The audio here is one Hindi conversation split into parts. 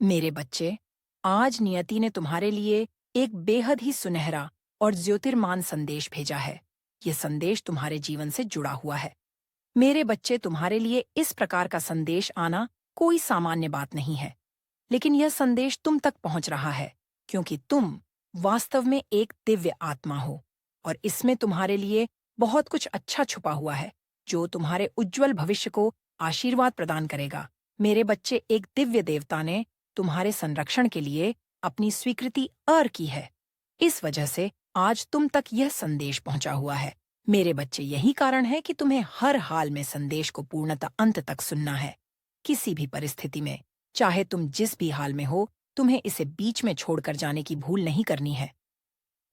मेरे बच्चे, आज नियति ने तुम्हारे लिए एक बेहद ही सुनहरा और ज्योतिर्मान संदेश भेजा है। ये संदेश तुम्हारे जीवन से जुड़ा हुआ है। मेरे बच्चे, तुम्हारे लिए इस प्रकार का संदेश आना कोई सामान्य बात नहीं है, लेकिन यह संदेश तुम तक पहुंच रहा है क्योंकि तुम वास्तव में एक दिव्य आत्मा हो और इसमें तुम्हारे लिए बहुत कुछ अच्छा छुपा हुआ है जो तुम्हारे उज्जवल भविष्य को आशीर्वाद प्रदान करेगा। मेरे बच्चे, एक दिव्य देवता ने तुम्हारे संरक्षण के लिए अपनी स्वीकृति अर् की है। इस वजह से आज तुम तक यह संदेश पहुंचा हुआ है। मेरे बच्चे, यही कारण है कि तुम्हें हर हाल में संदेश को पूर्णतः अंत तक सुनना है। किसी भी परिस्थिति में, चाहे तुम जिस भी हाल में हो, तुम्हें इसे बीच में छोड़कर जाने की भूल नहीं करनी है।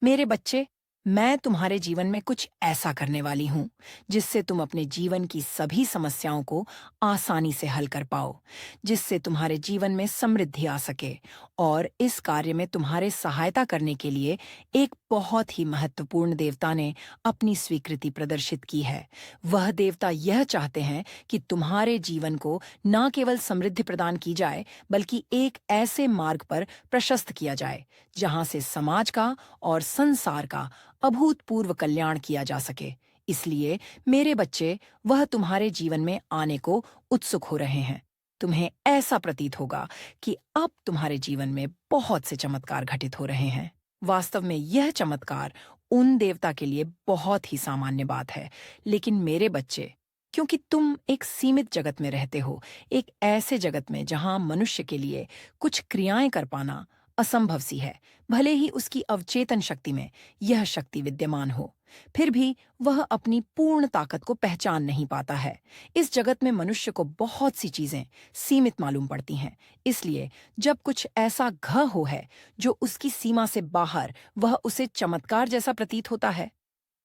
मेरे बच्चे, मैं तुम्हारे जीवन में कुछ ऐसा करने वाली हूँ जिससे तुम अपने जीवन की सभी समस्याओं को आसानी से हल कर पाओ, जिससे तुम्हारे जीवन में समृद्धि आ सके। और इस कार्य में तुम्हारे सहायता करने के लिए एक बहुत ही महत्वपूर्ण देवता ने अपनी स्वीकृति प्रदर्शित की है। वह देवता यह चाहते हैं कि तुम्हारे जीवन को न केवल समृद्धि प्रदान की जाए, बल्कि एक ऐसे मार्ग पर प्रशस्त किया जाए जहां से समाज का और संसार का अभूतपूर्व कल्याण किया जा सके। इसलिए मेरे बच्चे, वह तुम्हारे जीवन में आने को उत्सुक हो रहे हैं। तुम्हें ऐसा प्रतीत होगा कि अब तुम्हारे जीवन में बहुत से चमत्कार घटित हो रहे हैं। वास्तव में यह चमत्कार उन देवता के लिए बहुत ही सामान्य बात है, लेकिन मेरे बच्चे, क्योंकि तुम एक सीमित जगत में रहते हो, एक ऐसे जगत में जहां मनुष्य के लिए कुछ क्रियाएं कर पाना असंभव सी है, भले ही उसकी अवचेतन शक्ति में यह शक्ति विद्यमान हो, फिर भी वह अपनी पूर्ण ताकत को पहचान नहीं पाता है। इस जगत में मनुष्य को बहुत सी चीजें सीमित मालूम पड़ती हैं। इसलिए जब कुछ ऐसा हो है जो उसकी सीमा से बाहर, वह उसे चमत्कार जैसा प्रतीत होता है।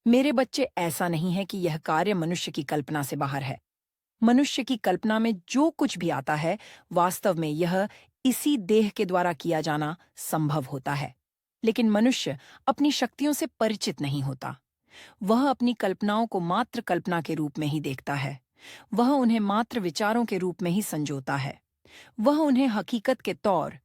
मेरे बच्चे, ऐसा नहीं है कि यह कार्य मनुष्य की कल्पना से बाहर है। मनुष्य की कल्पना में जो कुछ भी आता है, वास्तव में यह इसी देह के द्वारा किया जाना संभव होता है। लेकिन मनुष्य अपनी शक्तियों से परिचित नहीं होता। वह अपनी कल्पनाओं को मात्र कल्पना के रूप में ही देखता है। वह उन्हें मात्र विचारों के रूप में ही संजोता है। वह उन्हें हकीकत के तौर